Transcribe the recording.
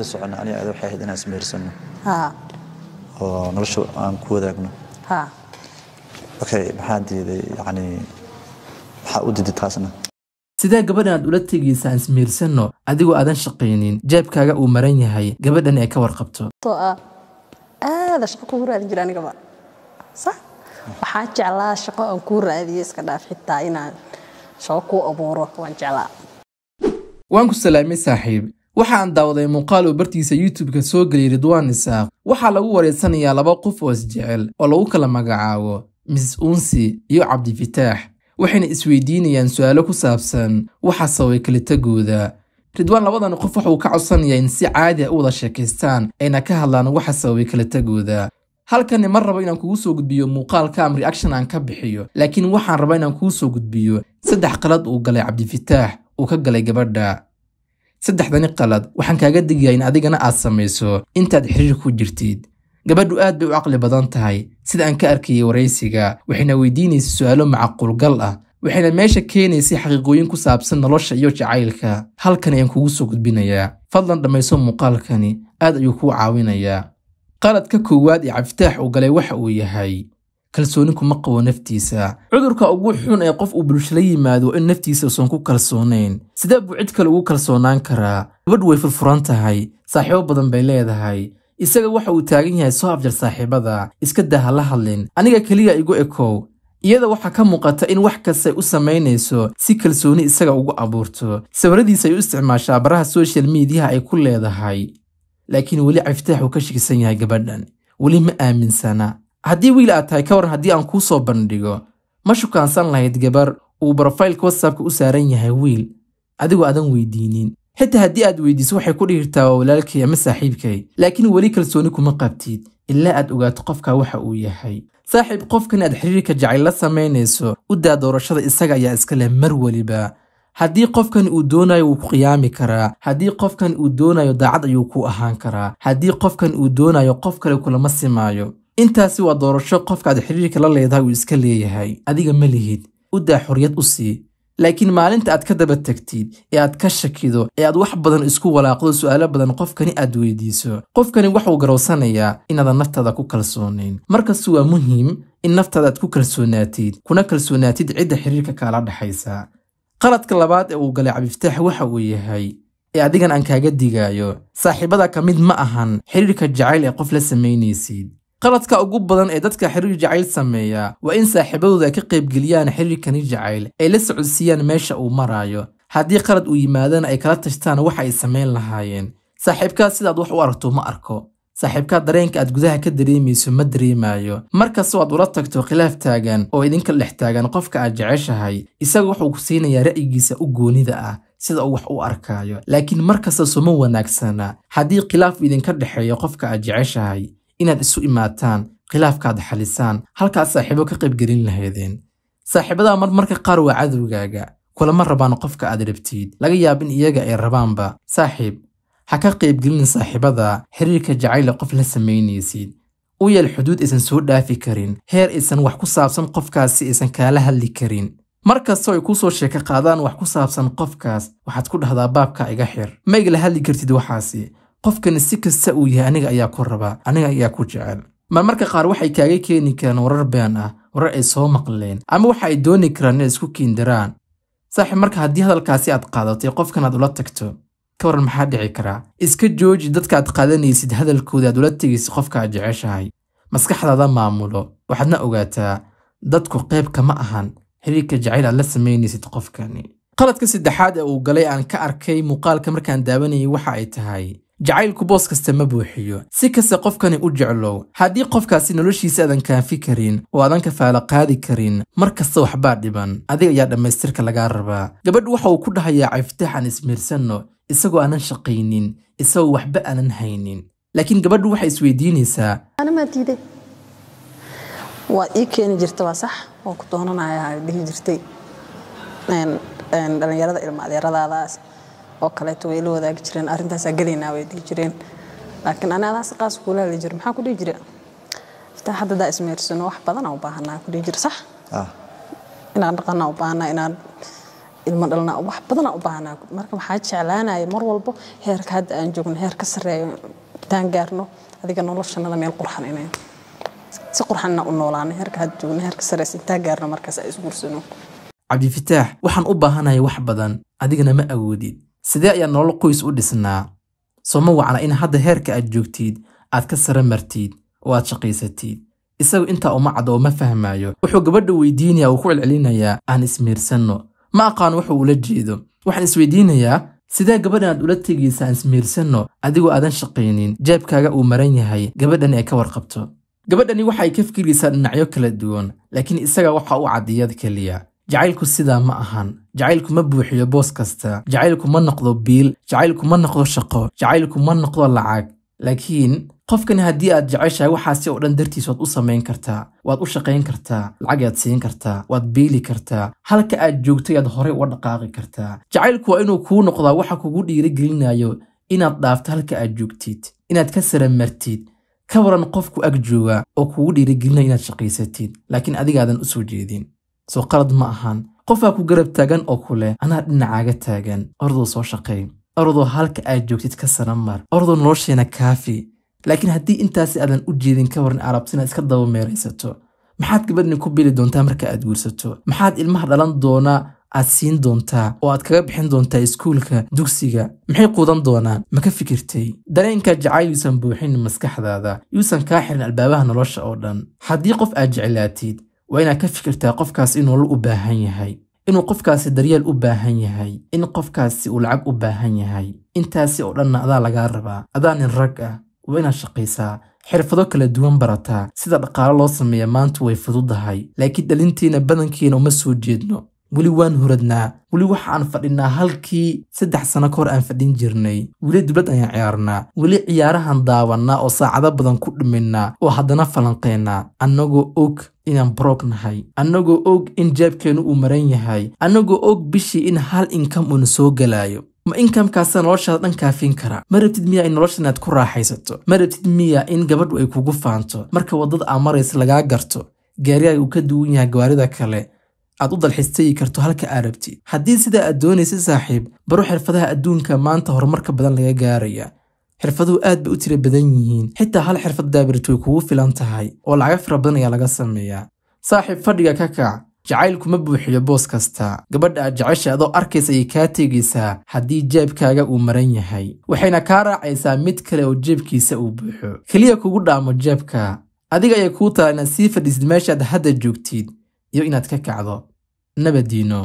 سocona aniga aad waxay ahayd inaan ismeersano ها oo nolosha aan ku wadaagno ها okay maxaa diiday yani waxa u diiday taasna sidee gabadhan aad ula tegaysaa ismeersano adigoo aadan shaqaynin jeebkaaga uu maran yahay gabadhan ay ka warqabto تو هذا شقة كورة الجيران قبل صح وحاجة على شقة كورة هذه إسكندر حتى هنا شقة أبوره وانجلا waan ku salaamay saaxiib waxaan daawaday muuqaal uu bartiisa YouTube-ka soo galiyay Ridwaan Isaaq waxa lagu wareysanayaa laba qof oo isjecel oo lagu kala magacaabo Miss Unsi iyo Cabdi Fitaax waxayna isweydiinayaan su'aalo ku saabsan waxa sababay kala tagooda Ridwaan labadan qof waxa uu ka codsanayaa in si caadi ah u wada sheekaystaan ayna ka hadlaan waxa sababay kala tagooda halkan ma rabo inaan kugu soo gudbiyo muuqaalka am reaction aan ka bixiyo laakiin waxaan rabaa inaan kugu soo gudbiyo saddex qalad uu galay Cabdi Fitaax uu ka galay gabadha saddexdani qalad waxaan kaaga digayaa in adigana aad samayso intaad xiriir ku jirtid gabadhu aad bay u aqli badan tahay sida aan ka arkayay wareysiga waxayna weydiinaysaa su'aalo macquul gal ah waxayna meesha keenaysay xaqiiqooyin ku saabsan nolosha iyo jacaylka halkan ayaan kugu soo gudbinayaa fadlan dhamayso muuqaalkani aad ayuu kuu caawinayaa qaladka koowaad ee Cabdi Fitaax uu galay waxa uu yahay kalsooni kuma qabo naftiisa cudurka ugu xun ee qof uu bulshada yimaado in naftiisa uusan ku kalsoonayn sidee buu cid kale ugu kalsoonaan karaa gabadhu way furfuran tahay saaxiibo badan bay leedahay isaga waxa uu taagan yahay soo afjar saaxiibada iska daa la hadlin aniga kaliya igu ekow iyada waxa ka muuqata in wax kasta ay u sameynayso si kalsooni isaga ugu abuurto sawiradiisa ay u isticmaashaa baraha social media ay ku leedahay laakiin wali Cabdi Fitaax uu ka shakisan yahay gabadhan wali ma aaminsana haddii wiil aad tahay ka waran haddii aan kuu soo bandhigo ma shukaansan lahayd gabar uu profile WhatsApp-ka u saaran yahay wiil adigoo aadan weydiinin xitaa haddii aad weydiiso waxay ku dhigtaa walaalkay ama saaxiibkay laakiin wali kalsooni kuma qabtid ilaa aad ogaato qofka waxa uu yahay saaxiib qofkan aad xiriirka jacayl la sameynayso u daa doorashada isaga ayaa iska leh mar waliba haddii qofkan uu doonayo wuu ku qiyaami karaa haddii qofkan uu doonayo daacad ayuu ku ahaan karaa haddii qofkan uu doonayo qof kale kulama simaayo intaasi waa doorasho qofka aad xiriirka la leedahay uu iska leeyahay adiga ma lihid u daa xorriyad u sii laakiin maalinta aad ka daba tagtid ee aad ka shakido ee aad wax badan isku walaaqdo su'aalo badan qofkani aad weydiiso qofkani waxa uu garowsanayaa inaadan naftaada ku kalsoonayn markaas waa muhiim in naftaada aad ku kalsoonaatid kuna kalsoonaatid cidda xiriirka kaala dhaxaysa qaladka labaad ee uu galay Cabdi Fitaax waxa uu yahay ee adigan aan kaaga digayo saaxiibada ka mid ma ahan xiriirka jacayl ee qof la sameynaysid qaladka ugu badan ee dadka xiriir jacayl sameeya waa in saaxiibadooda ka qayb galiyaan xiriirkani jacayl ay la socodsiiyaan meesha uu marayo haddii qalad uu yimaadana ay kala tashtaan waxa ay sameyn lahaayeen saaxiibkaa sidaad wax u aragto ma arko saaxiibkaa dareenka aad gudaha ka dareemayso ma dareemayo markastoo aad ula tagto khilaaf taagan oo idinka dhex taagan qofka aad jeceshahay isaga wuxuu ku siinayaa ra'yigiisa u goonida ah sida uu wax u arkayo laakiin markasta suma wanaagsana haddii khilaaf idinka dhexeeyo qofka aad jeceshahay inaad isu imaataan khilaafkaad xalisaan halkaas saaxiibo ka qayb gelin lahaydeen saaxiibada marmarka qaar waa cadowgaaga kulama rabaan qofka aad rabtid laga yaabo in iyaga ay rabaanba saaxiib ha ka qayb gelin saaxiibada xiriirka jacayl qof la sameynaysid u yeel xuduud aysan soo dhaafi karin heer aysan wax ku saabsan qofkaasi aysan kaala hadli karin markastoo ay ku soo sheeka qaadaan wax ku saabsan qofkaas waxaad ku dhahdaa baabka iga xir ma igala hadli kartid waxaasi qofkan si kasta uu yahay aniga ayaa ku raba aniga ayaa ku jecel marmarka qaar waxay kaaga keeni karaan warar been ah warar ay soo maqleen ama waxa ay dooni karaan inay isku kiindiraan saaxiib marka haddii hadalkaasi aad qaadatay qofkan aad ula tagto ka waran maxaa dhici karaa iska jooji dadka aad qaadanaysid hadalkooda aad ula tegaysid qofka aad jeceshahay maskaxdaada maamulo waxaadna ogaataa dadku qayb kama ahan xiriirka jacayl aad la sameynaysid qofkani qaladka saddexaad ee uu galay aan ka arkay muuqaalka markaan daawanayay waxa ay tahay jacaylku boos kasta ma buuxiyo si kasta qofkani u jeclow haddii qofkaasi noloshiisa aadan kaafi karin oo aadan kafaala qaadi karin markasta waxbaa dhiban adiga ayaa dhammaystirka lagaa rabaa gabadhu waxa uu ku dhahayaa Cabdi Fitaax aan ismeersano isagoo aanan shaqaynin isagoo waxba aanan haynin laakiin gabadhu waxay isweydiinaysaa أنا ما تيجي وإيكين جرت وصح وكتونا نايا دي جرتي أنا يرد إلما يرد هذا وكلت ويلو ذاك جرين أرنت سجلنا ويدي جرين لكن أنا لا سقاس كولا اللي جرم حاكو دي جري فتح حد دا اسمه رسنو وحبضنا وباهنا كودي جري صح إن عندنا وباهنا إن ilma dhalna wax badan u baahnaa marka waxa jeclaanay mar walba heerka hadda aan joogno heer ka sareeyo taan gaarno adiga noloshana meel qurxan inay si qurxanna u noolaano heerka hadda joogno heer ka sareeyo taan gaarno markaas ay isguursano cabdifataax waxaan u baahanahay wax badan adigana ma awoodid sidee ayaa nolol qoys u dhisnaa soo ma wacna in hadda heerka aad joogtid aad ka sare martid oo aad shaqaysatid isagu intaa uma cad oo ma fahmaayo wuxuu gabadha weydiinayaa oo ku celcelinayaa aan ismiirsanno ma aqaan wuxuu ula jeedo waxaan isweydiinayaa sidee gabadhan aad ula tegaysaa aan ismiirsanno adigoo aadan shaqaynin jeebkaaga uu maran yahay gabadhan ay ka warqabto gabadhani waxay ka fikiraysaa dhinacyo kala duwan laakiin isaga waxa uu cadiyad kaliya jacaylku sidaa ma ahan jacaylku ma buuxiyo boos kasta jacaylku ma noqdo biil jacaylku ma noqdo shaqo jacaylku ma noqdo lacag laakiin qofkan haddii aad jeceshahay waxaasi oo dhan dartiis waad u samayn kartaa waad u shaqayn kartaa lacag aad siin kartaa waad biili kartaa halka aad joogtay aad horey uga dhaqaaqi kartaa jacaylku waa inuu kuu noqdaa waxa kugu dhiirigelinayo inaad dhaafto halka aad joogtid inaad ka sara martid ka waran qofku ag jooga oo kugu dhiirigelinayo inaad shaqaysatid laakiin adigaadan u soo jeedin soo qalad ma ahan qofaa ku garab taagan oo kule anaa dhinacaaga taagan ordoo soo shaqay ordoo halka aad joogtid ka sara mar ordoo nolosheena kaafi laakiin haddii intaasi aadan u jeedin ka waran arabtina iska daba meeraysato maxaad gabadhni ku bili doontaa marka aad guursato maxaad ilmaha dhalan doonaa aad siin doontaa oo aad kaga bixin doontaa iskuulka dugsiga maxay quudan doonaan ma ka fikirtay dareenka jacayl yuusan buuxin maskaxdaada yuusan kaa xirin albaabaha nolosha oo dhan haddii qof aad jeclaatid waa inaad ka fikirtaa qofkaas inuu nolol u baahan yahay inuu qofkaasi daryeel u baahan yahay in qofkaasi uu lacag u baahan yahay intaasi oo dhanna adaa lagaa rabaa adaa nin rag ah waa inaad shaqaysaa xirfado kala duwan barataa sida dhaqaalo loo sameeya maanta way fududahay laakiin dhalintiina badankiina uma soo jeedno weli waan huradnaa weli waxa aan fadhinaa halkii 3 sano ka hor aan fadhin jirnay weli dibad ayaan ciyaarnaa weli ciyaarahan daawannaa oo saacado badan ku dhiminaa oo haddana falanqeynaa annagoo og inaan broog nahay annagoo og in jeebkeenu uu maran yahay annagoo og bishii in hal income uuna soo galaayo ma inkamkaasa noloshaada dhan kaafin kara ma rabtid miyaa in noloshan aad ku raaxaysato ma rabtid miyaa in gabadhu ay kugu faanto marka waddada aa maraysa lagaa garto gaariyaaga uu ka duwan yahay gawaarida kale aad u dalxiistagi karto halka aad rabtid haddii sidaa aad doonaysa saaxiib baro xirfadaha adduunka maanta horumarka badan laga gaaraya xirfaduhu aad bay u tira badan yihiin xitaa hal xirfad daabirtu way kugu filan tahay oo lacag fara badan ayaa laga sameeyaa saaxiib fadhiga ka kac jacaylku ma buuxiyo boos kasta gabadha aad jecesha adoo arkaysa ayay kaa tegaysaa haddii jeebkaaga uu maran yahay waxayna kaa raacaysaa mid kale oo jeebkiisa uu buuxo keliya kugu dhaamo jeebka adiga ayay kuu tahay inaad sii fadhiisid meeshaad hadda joogtid iyo inaad ka kacdo nabadiino